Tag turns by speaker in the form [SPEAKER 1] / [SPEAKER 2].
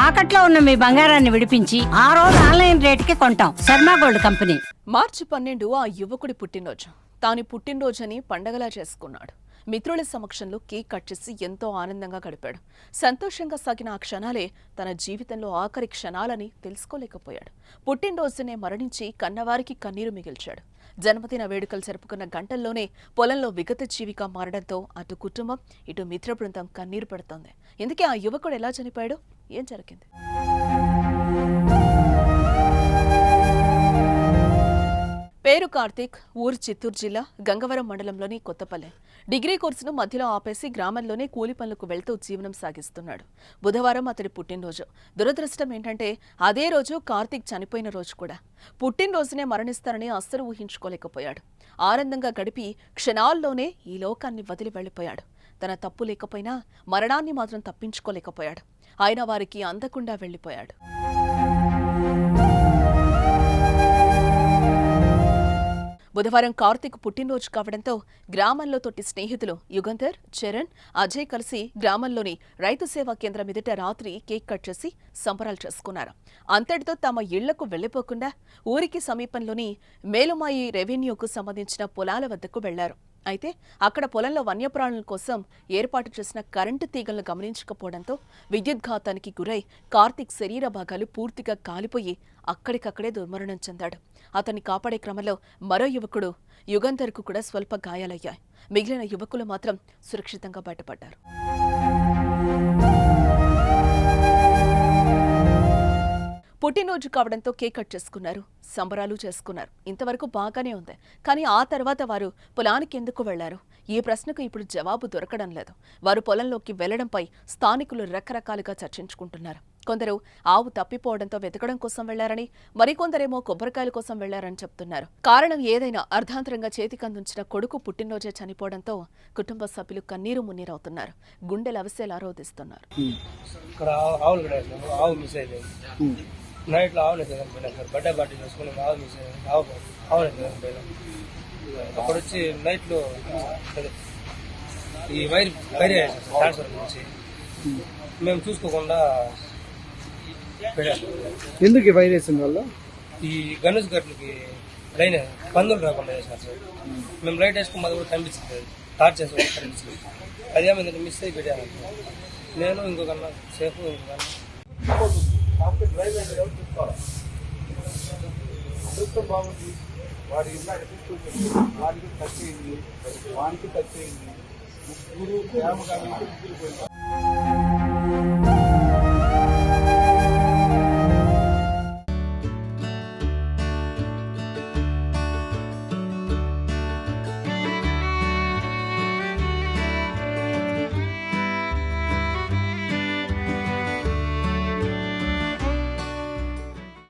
[SPEAKER 1] తాకట్లో ఉన్న మీ బంగారాన్ని విడిపించి ఆ రోజు ఆన్లైన్ రేటుకి కొంటాం. Sharma gold company.
[SPEAKER 2] మార్చి 12 ఆ యువకుడి పుట్టినరోజు. తాను పుట్టినరోజని పండగలా చేసుకున్నాడు. మిత్రుల సమక్షంలో కేక్ కట్ చేసి ఎంతో ఆనందంగా గడిపాడు. సంతోషంగా సాగిన ఆ క్షణాలే తన జీవితంలో ఆఖరి క్షణాలని తెలుసుకోలేకపోయాడు. పుట్టినరోజునే మరణించి కన్నవారికి కన్నీరు మిగిల్చాడు. జన్మదిన వేడుకలు జరుపుకున్న గంటల్లోనే పొలంలో విగత జీవిగా మారడంతో అటు కుటుంబం ఇటు మిత్ర బృందం కన్నీరు పడుతోంది. ఇందుకే ఆ యువకుడు ఎలా చనిపోయాడు, ఏం జరిగింది? పేరు కార్తీక్, ఊరు చిత్తూరు జిల్లా గంగవరం మండలంలోని కొత్తపల్లె. డిగ్రీ కోర్సును మధ్యలో ఆపేసి గ్రామంలోనే కూలి పనులకు వెళ్తూ జీవనం సాగిస్తున్నాడు. బుధవారం అతడి పుట్టినరోజు. దురదృష్టం ఏంటంటే అదే రోజు కార్తీక్ చనిపోయిన రోజు కూడా. పుట్టినరోజునే మరణిస్తారని అస్సలు ఊహించుకోలేకపోయాడు. ఆనందంగా గడిపి క్షణాల్లోనే ఈ లోకాన్ని వదిలి వెళ్లిపోయాడు. తన తప్పు లేకపోయినా మరణాన్ని మాత్రం తప్పించుకోలేకపోయాడు. ఆయన వారికి అందకుండా వెళ్లిపోయాడు. బుధవారం కార్తీక్ పుట్టినరోజు కావడంతో గ్రామంలో తోటి స్నేహితులు యుగంధర్, చరణ్, అజయ్ కలిసి గ్రామంలోని రైతు సేవా కేంద్రం ఎదుట రాత్రి కేక్ కట్ చేసి సంబరాలు చేసుకున్నారు. అంతటితో తమ ఇళ్లకు వెళ్లిపోకుండా ఊరికి సమీపంలోని మేలుమాయి రెవెన్యూకు సంబంధించిన పొలాల వద్దకు వెళ్లారు. అయితే అక్కడ పొలంలో వన్యప్రాణుల కోసం ఏర్పాటు చేసిన కరెంటు తీగలను గమనించకపోవడంతో విద్యుద్ఘాతానికి గురై కార్తీక్ శరీర భాగాలు పూర్తిగా కాలిపోయి అక్కడికక్కడే దుర్మరణం చెందాడు. అతన్ని కాపాడే క్రమంలో మరో యువకుడు యుగంధర్కు కూడా స్వల్ప గాయాలయ్యాయి. మిగిలిన యువకులు మాత్రం సురక్షితంగా బయటపడ్డారు. పుట్టినరోజు కావడంతో కేక్ కట్ చేసుకున్నారు, సంబరాలు చేసుకున్నారు. ఇంతవరకు బాగానే ఉంది. కానీ ఆ తర్వాత వారు పొలానికి ఎందుకు వెళ్లారు? ఈ ప్రశ్నకు ఇప్పుడు జవాబు దొరకడం లేదు. వారు పొలంలోకి వెళ్లడంపై స్థానికులు రకరకాలుగా చర్చించుకుంటున్నారు. కొందరు ఆవు తప్పిపోవడంతో వెతకడం కోసం వెళ్లారని, మరికొందరేమో కొబ్బరికాయల కోసం వెళ్లారని చెప్తున్నారు. కారణం ఏదైనా అర్ధాంతరంగా చేతికందించిన కొడుకు పుట్టినరోజే చనిపోవడంతో కుటుంబ సభ్యులు కన్నీరు మున్నీరవుతున్నారు. గుండెలు అవిసేలా రోధిస్తున్నారు.
[SPEAKER 3] నైట్లో ఆవులు ఎత్తుకొని సార్, బర్త్డే పార్టీ చేసుకుని ఆవు మిస్ ఆవులు ఎత్తుకొని పోయినాం. అప్పుడు వచ్చి నైట్లో ఈ వైర్ ట్రాన్స్ఫర్ నుంచి మేము చూసుకోకుండా
[SPEAKER 4] ఎందుకు వైర్ వేసిన వల్ల
[SPEAKER 3] ఈ గణేష్ గట్లకి లైన్ పందులు రాకుండా చేసినారు సార్. మేము లైట్ వేసుకుని మాది కూడా కనిపించింది, టార్చ్ వేసుకుని కనిపించింది. అదేమైందంటే మిస్ అయి పెట్టాను. నేను ఇంకొకన్నా సేఫ్
[SPEAKER 4] అదృష్టం బాగుంది. వాడి ఇల్లు వాడికి టచ్ అయింది, వానికి టచ్ అయింది. ముగ్గురు ప్రేమ కానీ ముగ్గురు పోయింది.